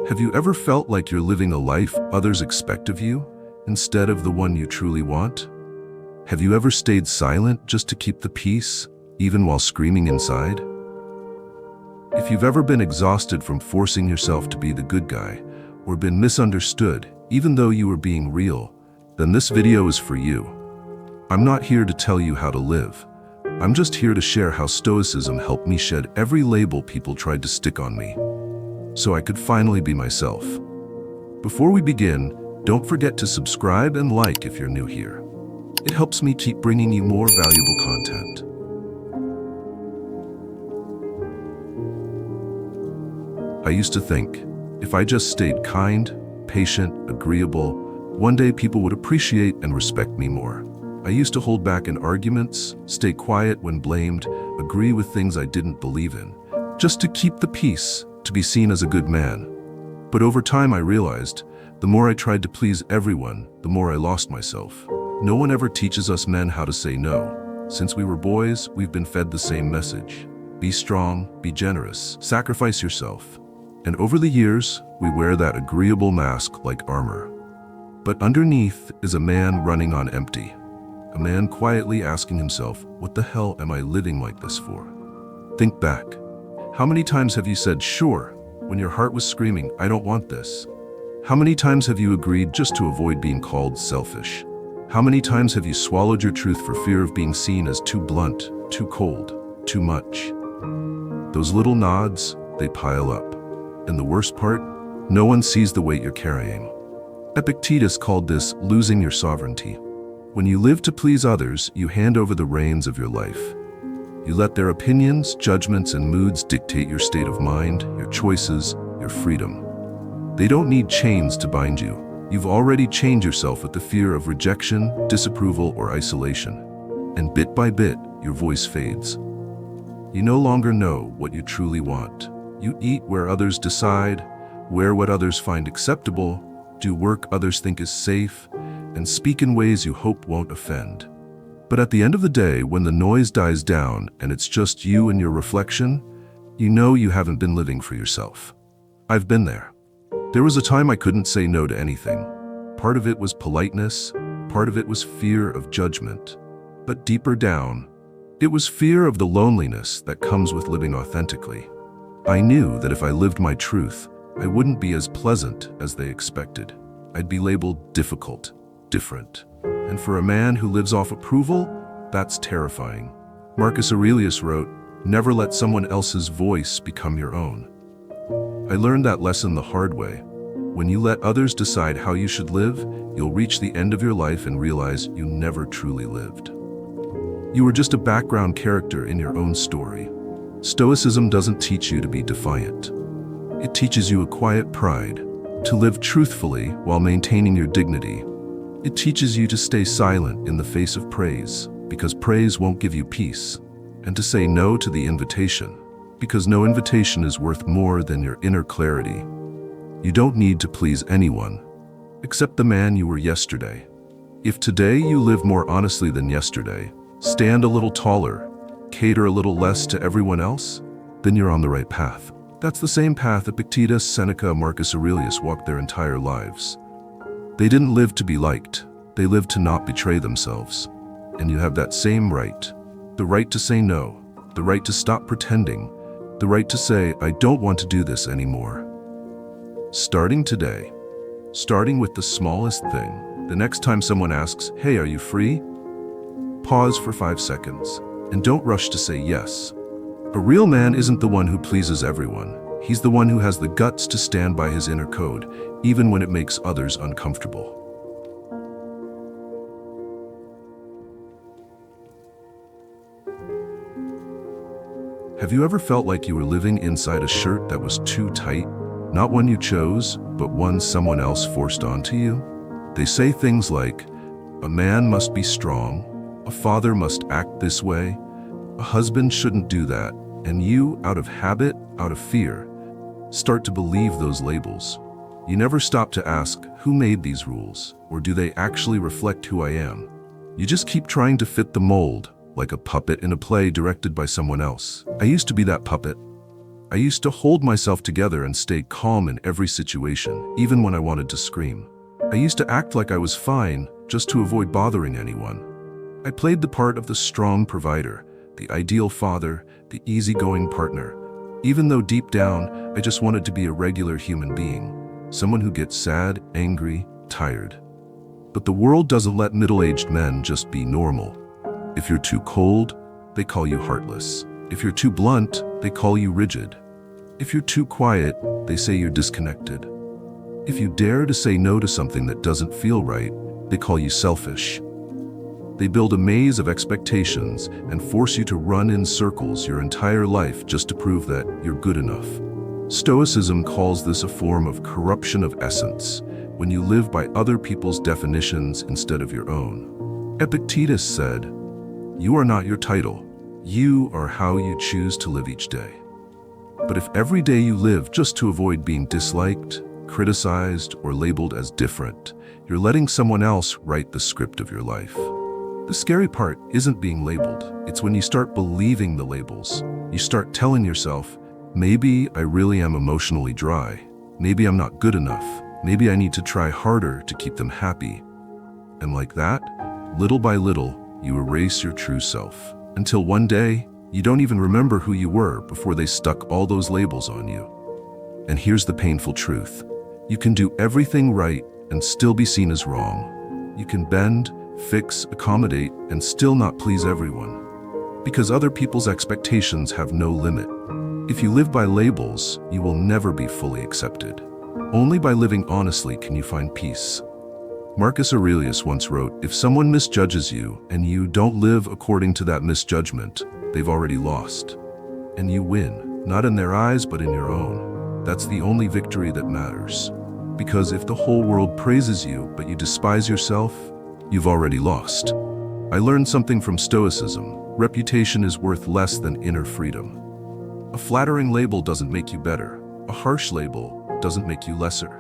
Have you ever felt like you're living a life others expect of you instead of the one you truly want? Have you ever stayed silent just to keep the peace, even while screaming inside? If you've ever been exhausted from forcing yourself to be the good guy, or been misunderstood, even though you were being real, then this video is for you. I'm not here to tell you how to live. I'm just here to share how Stoicism helped me shed every label people tried to stick on me, so I could finally be myself. Before we begin, don't forget to subscribe and like if you're new here. It helps me keep bringing you more valuable content. I used to think, if I just stayed kind, patient, agreeable, one day people would appreciate and respect me more. I used to hold back in arguments, stay quiet when blamed, agree with things I didn't believe in, just to keep the peace, to be seen as a good man. But over time I realized, the more I tried to please everyone, the more I lost myself. No one ever teaches us men how to say no. Since we were boys, we've been fed the same message. Be strong, be generous, sacrifice yourself. And over the years, we wear that agreeable mask like armor. But underneath is a man running on empty. A man quietly asking himself, what the hell am I living like this for? Think back. How many times have you said sure when your heart was screaming, I don't want this? How many times have you agreed just to avoid being called selfish? How many times have you swallowed your truth for fear of being seen as too blunt, too cold, too much? Those little nods, they pile up. And the worst part, no one sees the weight you're carrying. Epictetus called this losing your sovereignty. When you live to please others, you hand over the reins of your life. You let their opinions, judgments, and moods dictate your state of mind, your choices, your freedom. They don't need chains to bind you. You've already chained yourself with the fear of rejection, disapproval, or isolation. And bit by bit, your voice fades. You no longer know what you truly want. You eat where others decide, wear what others find acceptable, do work others think is safe, and speak in ways you hope won't offend. But at the end of the day, when the noise dies down and it's just you and your reflection, you know you haven't been living for yourself. I've been there. There was a time I couldn't say no to anything. Part of it was politeness, part of it was fear of judgment. But deeper down, it was fear of the loneliness that comes with living authentically. I knew that if I lived my truth, I wouldn't be as pleasant as they expected. I'd be labeled difficult, different. And for a man who lives off approval, that's terrifying. Marcus Aurelius wrote, "Never let someone else's voice become your own." I learned that lesson the hard way. When you let others decide how you should live, you'll reach the end of your life and realize you never truly lived. You were just a background character in your own story. Stoicism doesn't teach you to be defiant. It teaches you a quiet pride, to live truthfully while maintaining your dignity. It teaches you to stay silent in the face of praise, because praise won't give you peace, and to say no to the invitation, because no invitation is worth more than your inner clarity. You don't need to please anyone, except the man you were yesterday. If today you live more honestly than yesterday, stand a little taller, cater a little less to everyone else, then you're on the right path. That's the same path Epictetus, Seneca, Marcus Aurelius walked their entire lives. They didn't live to be liked. They lived to not betray themselves. And you have that same right. The right to say no. The right to stop pretending. The right to say, I don't want to do this anymore. Starting today. Starting with the smallest thing. The next time someone asks, hey, are you free? Pause for 5 seconds. And don't rush to say yes. A real man isn't the one who pleases everyone. He's the one who has the guts to stand by his inner code, even when it makes others uncomfortable. Have you ever felt like you were living inside a shirt that was too tight? Not one you chose, but one someone else forced onto you? They say things like, a man must be strong, a father must act this way, a husband shouldn't do that, and you, out of habit, out of fear, start to believe those labels. You never stop to ask, who made these rules, or do they actually reflect who I am? You just keep trying to fit the mold, like a puppet in a play directed by someone else. I used to be that puppet. I used to hold myself together and stay calm in every situation, even when I wanted to scream. I used to act like I was fine, just to avoid bothering anyone. I played the part of the strong provider, the ideal father, the easygoing partner, even though deep down, I just wanted to be a regular human being, someone who gets sad, angry, tired. But the world doesn't let middle-aged men just be normal. If you're too cold, they call you heartless. If you're too blunt, they call you rigid. If you're too quiet, they say you're disconnected. If you dare to say no to something that doesn't feel right, they call you selfish. They build a maze of expectations and force you to run in circles your entire life just to prove that you're good enough. Stoicism calls this a form of corruption of essence, when you live by other people's definitions instead of your own. Epictetus said, "You are not your title. You are how you choose to live each day." But if every day you live just to avoid being disliked, criticized, or labeled as different, you're letting someone else write the script of your life. The scary part isn't being labeled. It's when you start believing the labels. You start telling yourself, maybe I really am emotionally dry. Maybe I'm not good enough. Maybe I need to try harder to keep them happy. And like that, little by little, you erase your true self. Until one day, you don't even remember who you were before they stuck all those labels on you. And here's the painful truth. You can do everything right and still be seen as wrong. You can bend, fix, accommodate, and still not please everyone. Because other people's expectations have no limit. If you live by labels, you will never be fully accepted. Only by living honestly can you find peace. Marcus Aurelius once wrote, "If someone misjudges you and you don't live according to that misjudgment, they've already lost. And you win, not in their eyes but in your own. That's the only victory that matters. Because if the whole world praises you but you despise yourself, you've already lost." I learned something from Stoicism. Reputation is worth less than inner freedom. A flattering label doesn't make you better. A harsh label doesn't make you lesser.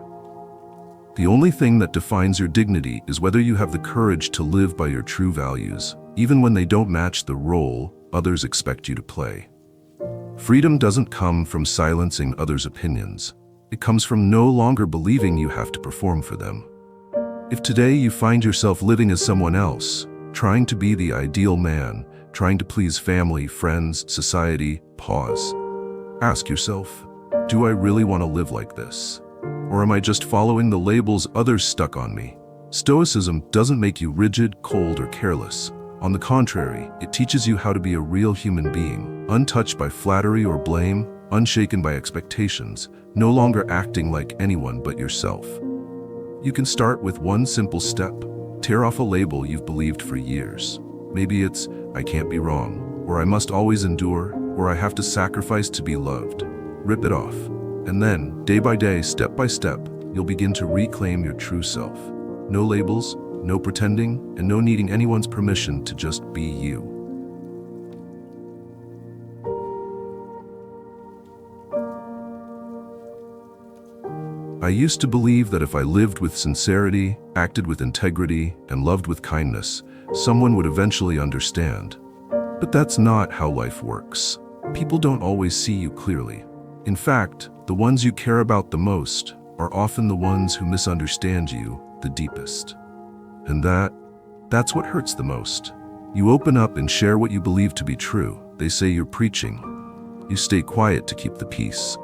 The only thing that defines your dignity is whether you have the courage to live by your true values, even when they don't match the role others expect you to play. Freedom doesn't come from silencing others' opinions. It comes from no longer believing you have to perform for them. If today you find yourself living as someone else, trying to be the ideal man, trying to please family, friends, society, pause. Ask yourself, do I really want to live like this? Or am I just following the labels others stuck on me? Stoicism doesn't make you rigid, cold, or careless. On the contrary, it teaches you how to be a real human being, untouched by flattery or blame, unshaken by expectations, no longer acting like anyone but yourself. You can start with one simple step. Tear off a label you've believed for years. Maybe it's, I can't be wrong, or I must always endure, or I have to sacrifice to be loved. Rip it off. And then, day by day, step by step, you'll begin to reclaim your true self. No labels, no pretending, and no needing anyone's permission to just be you. I used to believe that if I lived with sincerity, acted with integrity, and loved with kindness, someone would eventually understand. But that's not how life works. People don't always see you clearly. In fact, the ones you care about the most are often the ones who misunderstand you the deepest. And that's what hurts the most. You open up and share what you believe to be true. They say you're preaching. You stay quiet to keep the peace.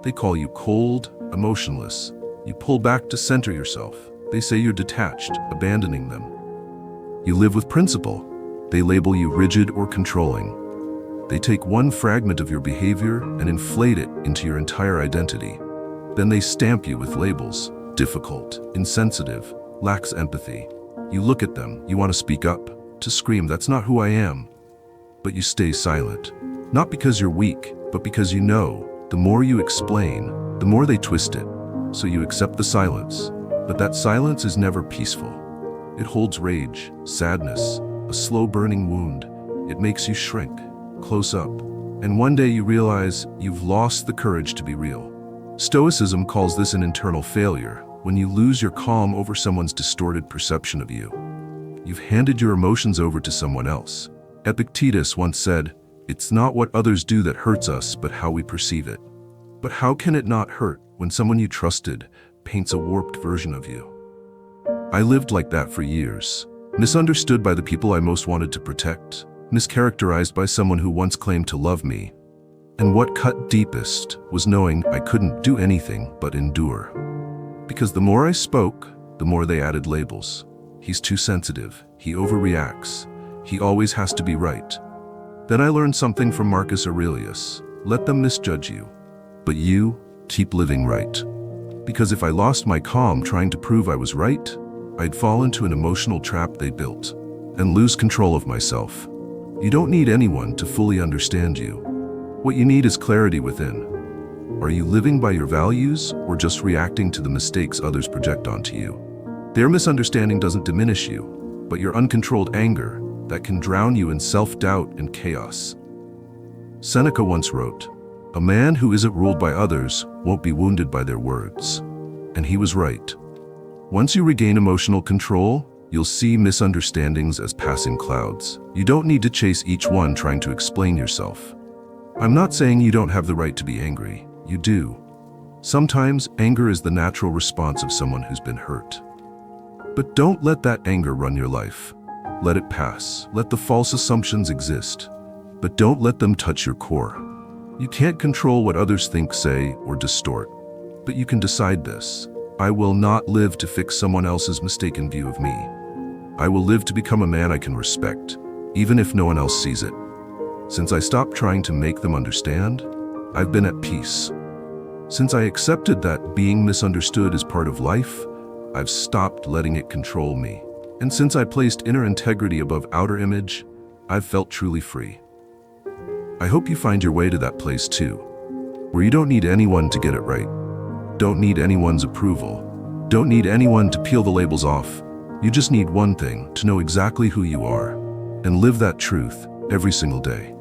They call you cold, emotionless. You pull back to center yourself. They say you're detached, abandoning them. You live with principle. They label you rigid or controlling. They take one fragment of your behavior and inflate it into your entire identity. Then they stamp you with labels: difficult, insensitive, lacks empathy. You look at them, you want to speak up, to scream, "That's not who I am." But you stay silent. Not because you're weak, but because you know, the more you explain, the more they twist it. So you accept the silence. But that silence is never peaceful. It holds rage, sadness, a slow burning wound. It makes you shrink, close up. And one day you realize you've lost the courage to be real. Stoicism calls this an internal failure, when you lose your calm over someone's distorted perception of you. You've handed your emotions over to someone else. Epictetus once said, It's not what others do that hurts us, but how we perceive it. But how can it not hurt when someone you trusted paints a warped version of you? I lived like that for years, misunderstood by the people I most wanted to protect, mischaracterized by someone who once claimed to love me. And what cut deepest was knowing I couldn't do anything but endure. Because the more I spoke, the more they added labels. He's too sensitive, he overreacts, he always has to be right. Then I learned something from Marcus Aurelius: let them misjudge you, but you keep living right. Because if I lost my calm trying to prove I was right, I'd fall into an emotional trap they built and lose control of myself. You don't need anyone to fully understand you. What you need is clarity within. Are you living by your values or just reacting to the mistakes others project onto you? Their misunderstanding doesn't diminish you, but your uncontrolled anger that can drown you in self-doubt and chaos. Seneca once wrote, "A man who isn't ruled by others won't be wounded by their words." And he was right. Once you regain emotional control, you'll see misunderstandings as passing clouds. You don't need to chase each one trying to explain yourself. I'm not saying you don't have the right to be angry. You do. Sometimes anger is the natural response of someone who's been hurt. But don't let that anger run your life. Let it pass. Let the false assumptions exist, but don't let them touch your core. You can't control what others think, say, or distort, but you can decide this: I will not live to fix someone else's mistaken view of me. I will live to become a man I can respect, even if no one else sees it. Since I stopped trying to make them understand, I've been at peace. Since I accepted that being misunderstood is part of life, I've stopped letting it control me. And since I placed inner integrity above outer image, I've felt truly free. I hope you find your way to that place too, where you don't need anyone to get it right. Don't need anyone's approval. Don't need anyone to peel the labels off. You just need one thing: to know exactly who you are and live that truth every single day.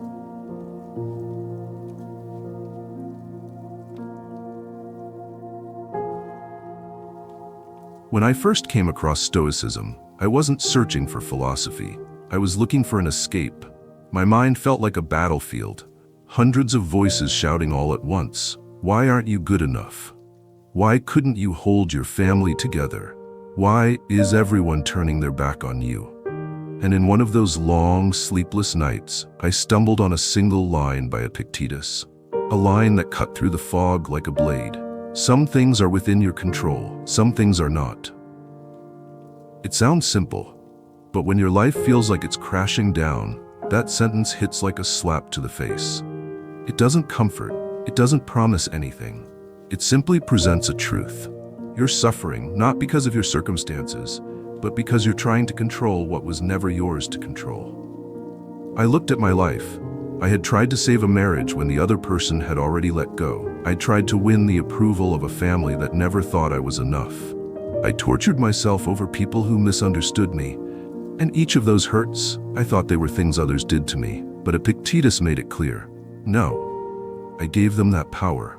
When I first came across Stoicism, I wasn't searching for philosophy. I was looking for an escape. My mind felt like a battlefield, hundreds of voices shouting all at once. Why aren't you good enough? Why couldn't you hold your family together? Why is everyone turning their back on you? And in one of those long, sleepless nights, I stumbled on a single line by Epictetus, a line that cut through the fog like a blade. Some things are within your control, some things are not. It sounds simple, but when your life feels like it's crashing down, that sentence hits like a slap to the face. It doesn't comfort, it doesn't promise anything. It simply presents a truth. You're suffering not because of your circumstances, but because you're trying to control what was never yours to control. I looked at my life. I had tried to save a marriage when the other person had already let go. I tried to win the approval of a family that never thought I was enough. I tortured myself over people who misunderstood me, and each of those hurts, I thought they were things others did to me. But Epictetus made it clear: no, I gave them that power.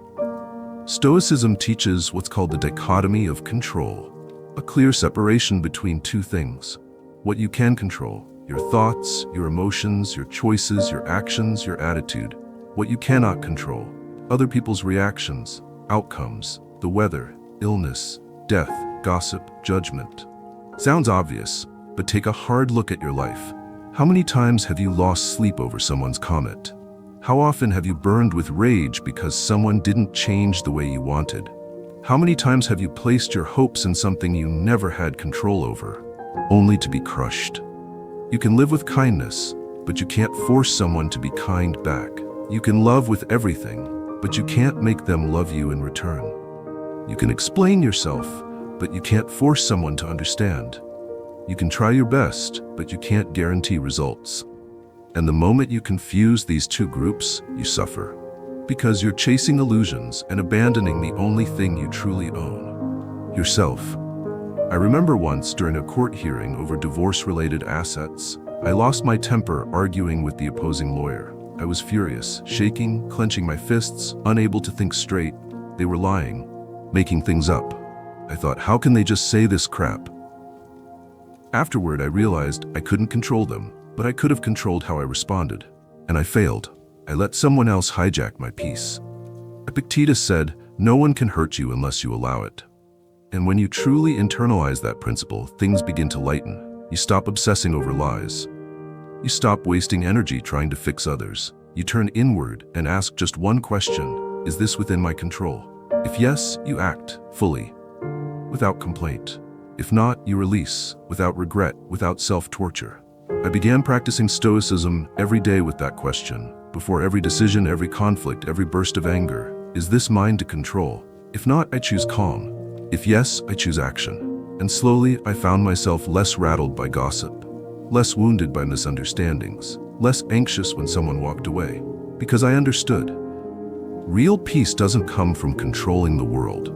Stoicism teaches what's called the dichotomy of control, a clear separation between two things: what you can control, your thoughts, your emotions, your choices, your actions, your attitude; what you cannot control, other people's reactions, outcomes, the weather, illness, death, gossip, judgment. Sounds obvious, but take a hard look at your life. How many times have you lost sleep over someone's comment? How often have you burned with rage because someone didn't change the way you wanted? How many times have you placed your hopes in something you never had control over, only to be crushed? You can live with kindness, but you can't force someone to be kind back. You can love with everything, but you can't make them love you in return. You can explain yourself, but you can't force someone to understand. You can try your best, but you can't guarantee results. And the moment you confuse these two groups, you suffer. Because you're chasing illusions and abandoning the only thing you truly own: yourself. I remember once during a court hearing over divorce-related assets, I lost my temper arguing with the opposing lawyer. I was furious, shaking, clenching my fists, unable to think straight. They were lying, making things up. I thought, how can they just say this crap? Afterward, I realized I couldn't control them, but I could have controlled how I responded. And I failed. I let someone else hijack my peace. Epictetus said, "No one can hurt you unless you allow it." And when you truly internalize that principle, things begin to lighten. You stop obsessing over lies. You stop wasting energy trying to fix others. You turn inward and ask just one question: is this within my control? If yes, you act fully, without complaint. If not, you release, without regret, without self-torture. I began practicing Stoicism every day with that question. Before every decision, every conflict, every burst of anger: is this mine to control? If not, I choose calm. If yes, I choose action. And slowly, I found myself less rattled by gossip, less wounded by misunderstandings, less anxious when someone walked away. Because I understood. Real peace doesn't come from controlling the world.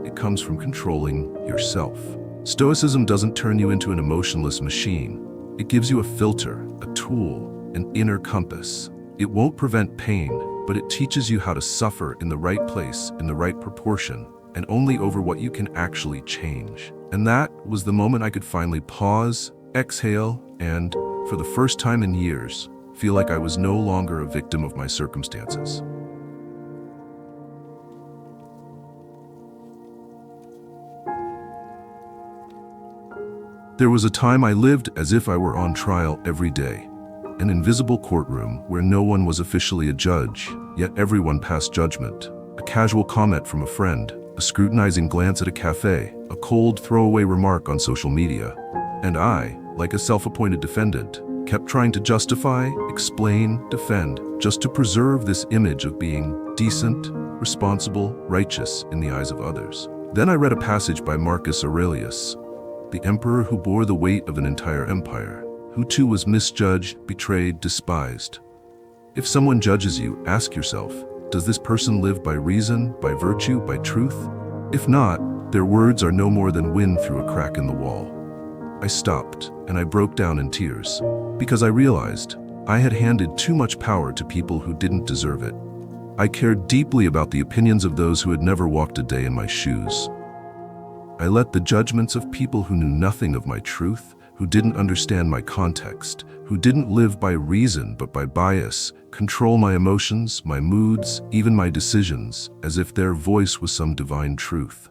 It comes from controlling yourself. Stoicism doesn't turn you into an emotionless machine. It gives you a filter, a tool, an inner compass. It won't prevent pain, but it teaches you how to suffer in the right place, in the right proportion, and only over what you can actually change. And that was the moment I could finally pause, exhale, and, for the first time in years, feel like I was no longer a victim of my circumstances. There was a time I lived as if I were on trial every day. An invisible courtroom where no one was officially a judge, yet everyone passed judgment. A casual comment from a friend, a scrutinizing glance at a cafe, a cold throwaway remark on social media. And I, like a self-appointed defendant, kept trying to justify, explain, defend, just to preserve this image of being decent, responsible, righteous in the eyes of others. Then I read a passage by Marcus Aurelius, the emperor who bore the weight of an entire empire, who too was misjudged, betrayed, despised. If someone judges you, ask yourself, does this person live by reason, by virtue, by truth? If not, their words are no more than wind through a crack in the wall. I stopped, and I broke down in tears, because I realized I had handed too much power to people who didn't deserve it. I cared deeply about the opinions of those who had never walked a day in my shoes. I let the judgments of people who knew nothing of my truth, who didn't understand my context, who didn't live by reason but by bias, control my emotions, my moods, even my decisions, as if their voice was some divine truth.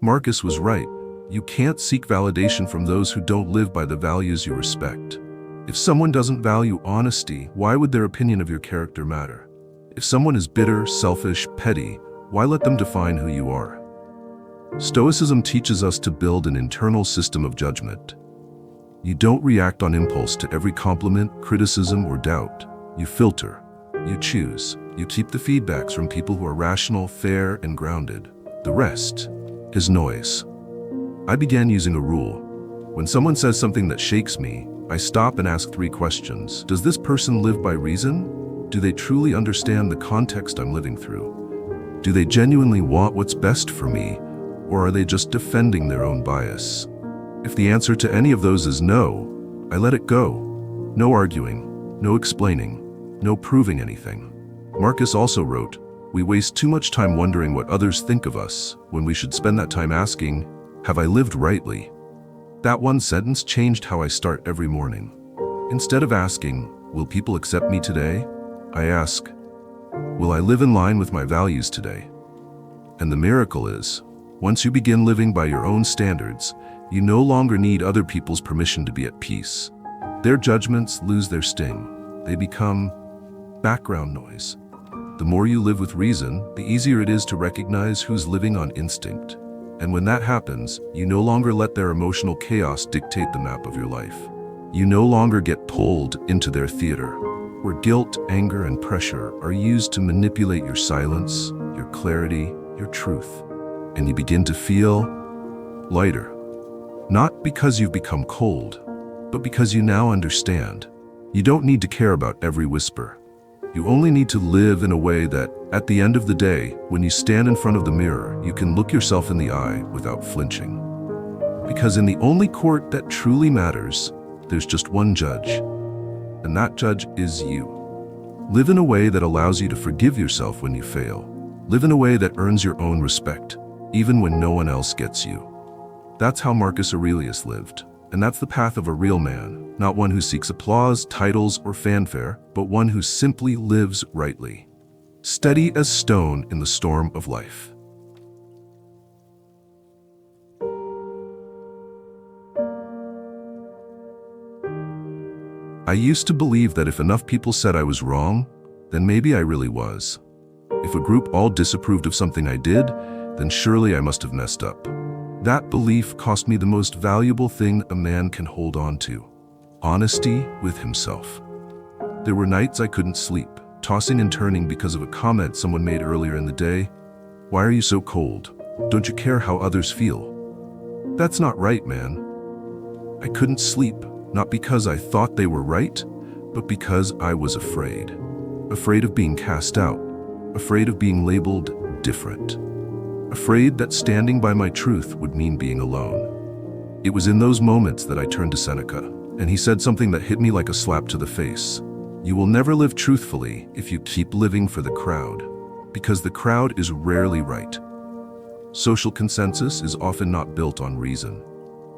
Marcus was right. You can't seek validation from those who don't live by the values you respect. If someone doesn't value honesty, why would their opinion of your character matter? If someone is bitter, selfish, petty, why let them define who you are? Stoicism teaches us to build an internal system of judgment. You don't react on impulse to every compliment, criticism, or doubt. You filter. You choose. You keep the feedbacks from people who are rational, fair, and grounded. The rest is noise. I began using a rule. When someone says something that shakes me, I stop and ask 3 questions. Does this person live by reason? Do they truly understand the context I'm living through? Do they genuinely want what's best for me? Or are they just defending their own bias? If the answer to any of those is no, I let it go. No arguing, no explaining, no proving anything. Marcus also wrote, "We waste too much time wondering what others think of us, when we should spend that time asking, have I lived rightly?" That one sentence changed how I start every morning. Instead of asking, will people accept me today? I ask, will I live in line with my values today? And the miracle is, once you begin living by your own standards, you no longer need other people's permission to be at peace. Their judgments lose their sting. They become background noise. The more you live with reason, the easier it is to recognize who's living on instinct. And when that happens, you no longer let their emotional chaos dictate the map of your life. You no longer get pulled into their theater, where guilt, anger, and pressure are used to manipulate your silence, your clarity, your truth. And you begin to feel lighter. Not because you've become cold, but because you now understand. You don't need to care about every whisper. You only need to live in a way that, at the end of the day, when you stand in front of the mirror, you can look yourself in the eye without flinching. Because in the only court that truly matters, there's just one judge, and that judge is you. Live in a way that allows you to forgive yourself when you fail. Live in a way that earns your own respect, even when no one else gets you. That's how Marcus Aurelius lived. And that's the path of a real man, not one who seeks applause, titles, or fanfare, but one who simply lives rightly, steady as stone in the storm of life. I used to believe that if enough people said I was wrong, then maybe I really was. If a group all disapproved of something I did, then surely I must have messed up. That belief cost me the most valuable thing a man can hold on to: honesty with himself. There were nights I couldn't sleep, tossing and turning because of a comment someone made earlier in the day. Why are you so cold? Don't you care how others feel? That's not right, man. I couldn't sleep, not because I thought they were right, but because I was afraid. Afraid of being cast out, afraid of being labeled different, afraid that standing by my truth would mean being alone. It was in those moments that I turned to Seneca, and he said something that hit me like a slap to the face. You will never live truthfully if you keep living for the crowd, because the crowd is rarely right. Social consensus is often not built on reason.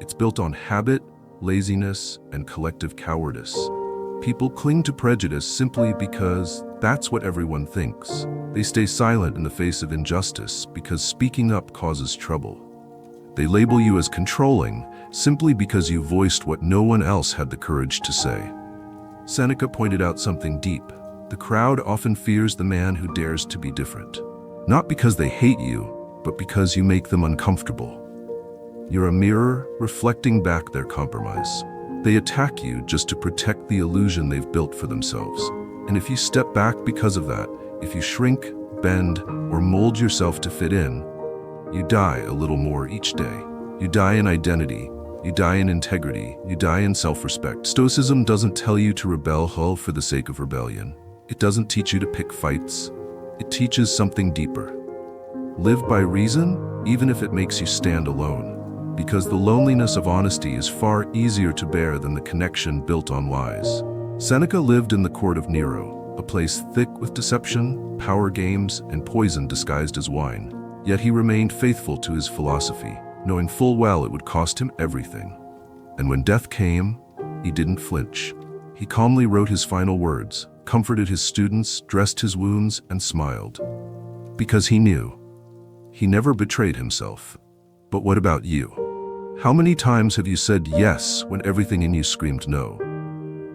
It's built on habit, laziness, and collective cowardice. People cling to prejudice simply because that's what everyone thinks. They stay silent in the face of injustice because speaking up causes trouble. They label you as controlling simply because you voiced what no one else had the courage to say. Seneca pointed out something deep. The crowd often fears the man who dares to be different. Not because they hate you, but because you make them uncomfortable. You're a mirror reflecting back their compromise. They attack you just to protect the illusion they've built for themselves. And if you step back because of that, if you shrink, bend, or mold yourself to fit in, you die a little more each day. You die in identity, you die in integrity, you die in self-respect. Stoicism doesn't tell you to rebel for the sake of rebellion. It doesn't teach you to pick fights. It teaches something deeper. Live by reason, even if it makes you stand alone. Because the loneliness of honesty is far easier to bear than the connection built on lies. Seneca lived in the court of Nero, a place thick with deception, power games, and poison disguised as wine. Yet he remained faithful to his philosophy, knowing full well it would cost him everything. And when death came, he didn't flinch. He calmly wrote his final words, comforted his students, dressed his wounds, and smiled. Because he knew. He never betrayed himself. But what about you? How many times have you said yes when everything in you screamed no?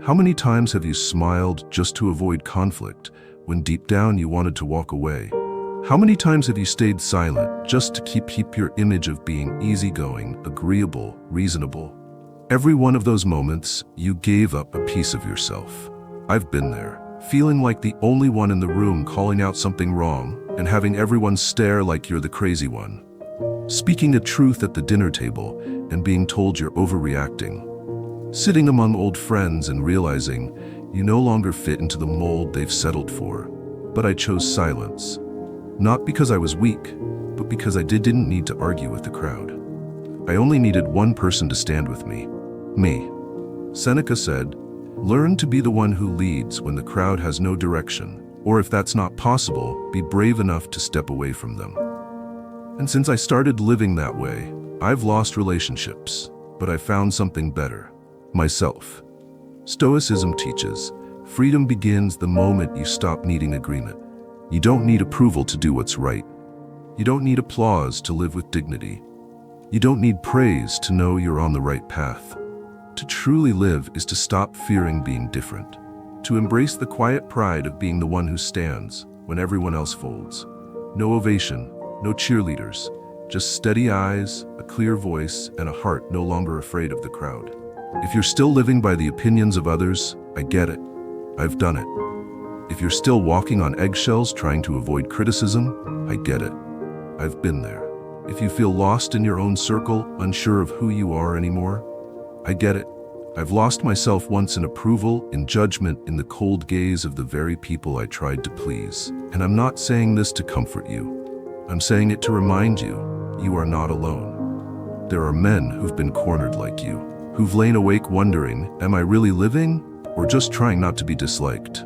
How many times have you smiled just to avoid conflict when deep down you wanted to walk away? How many times have you stayed silent just to keep your image of being easygoing, agreeable, reasonable? Every one of those moments, you gave up a piece of yourself. I've been there, feeling like the only one in the room calling out something wrong and having everyone stare like you're the crazy one. Speaking the truth at the dinner table and being told you're overreacting. Sitting among old friends and realizing you no longer fit into the mold they've settled for. But I chose silence. Not because I was weak, but because I didn't need to argue with the crowd. I only needed one person to stand with me. Me. Seneca said, "Learn to be the one who leads when the crowd has no direction, or if that's not possible, be brave enough to step away from them." And since I started living that way, I've lost relationships, but I found something better: myself. Stoicism teaches, freedom begins the moment you stop needing agreement. You don't need approval to do what's right. You don't need applause to live with dignity. You don't need praise to know you're on the right path. To truly live is to stop fearing being different, to embrace the quiet pride of being the one who stands when everyone else folds. No ovation, no cheerleaders, just steady eyes, a clear voice, and a heart no longer afraid of the crowd. If you're still living by the opinions of others, I get it. I've done it. If you're still walking on eggshells trying to avoid criticism, I get it. I've been there. If you feel lost in your own circle, unsure of who you are anymore, I get it. I've lost myself once in approval, in judgment, in the cold gaze of the very people I tried to please. And I'm not saying this to comfort you. I'm saying it to remind you, you are not alone. There are men who've been cornered like you, who've lain awake wondering, am I really living, or just trying not to be disliked?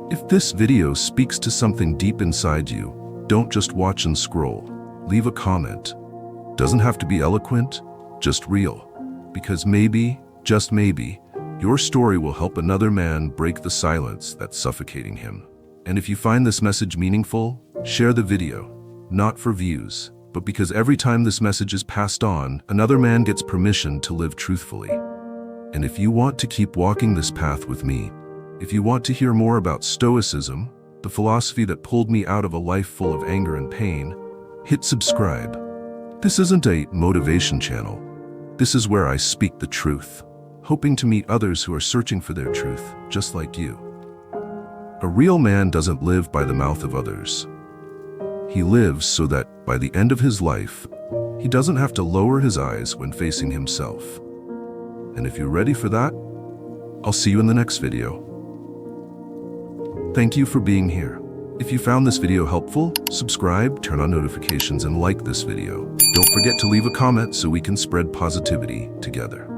If this video speaks to something deep inside you, don't just watch and scroll. Leave a comment. Doesn't have to be eloquent, just real. because maybe, just maybe, your story will help another man break the silence that's suffocating him. And if you find this message meaningful, share the video, not for views, but because every time this message is passed on, another man gets permission to live truthfully. And if you want to keep walking this path with me, if you want to hear more about Stoicism, the philosophy that pulled me out of a life full of anger and pain, hit subscribe. This isn't a motivation channel. This is where I speak the truth, hoping to meet others who are searching for their truth, just like you. A real man doesn't live by the mouth of others. He lives so that, by the end of his life, he doesn't have to lower his eyes when facing himself. And if you're ready for that, I'll see you in the next video. Thank you for being here. If you found this video helpful, subscribe, turn on notifications, and like this video. Don't forget to leave a comment so we can spread positivity together.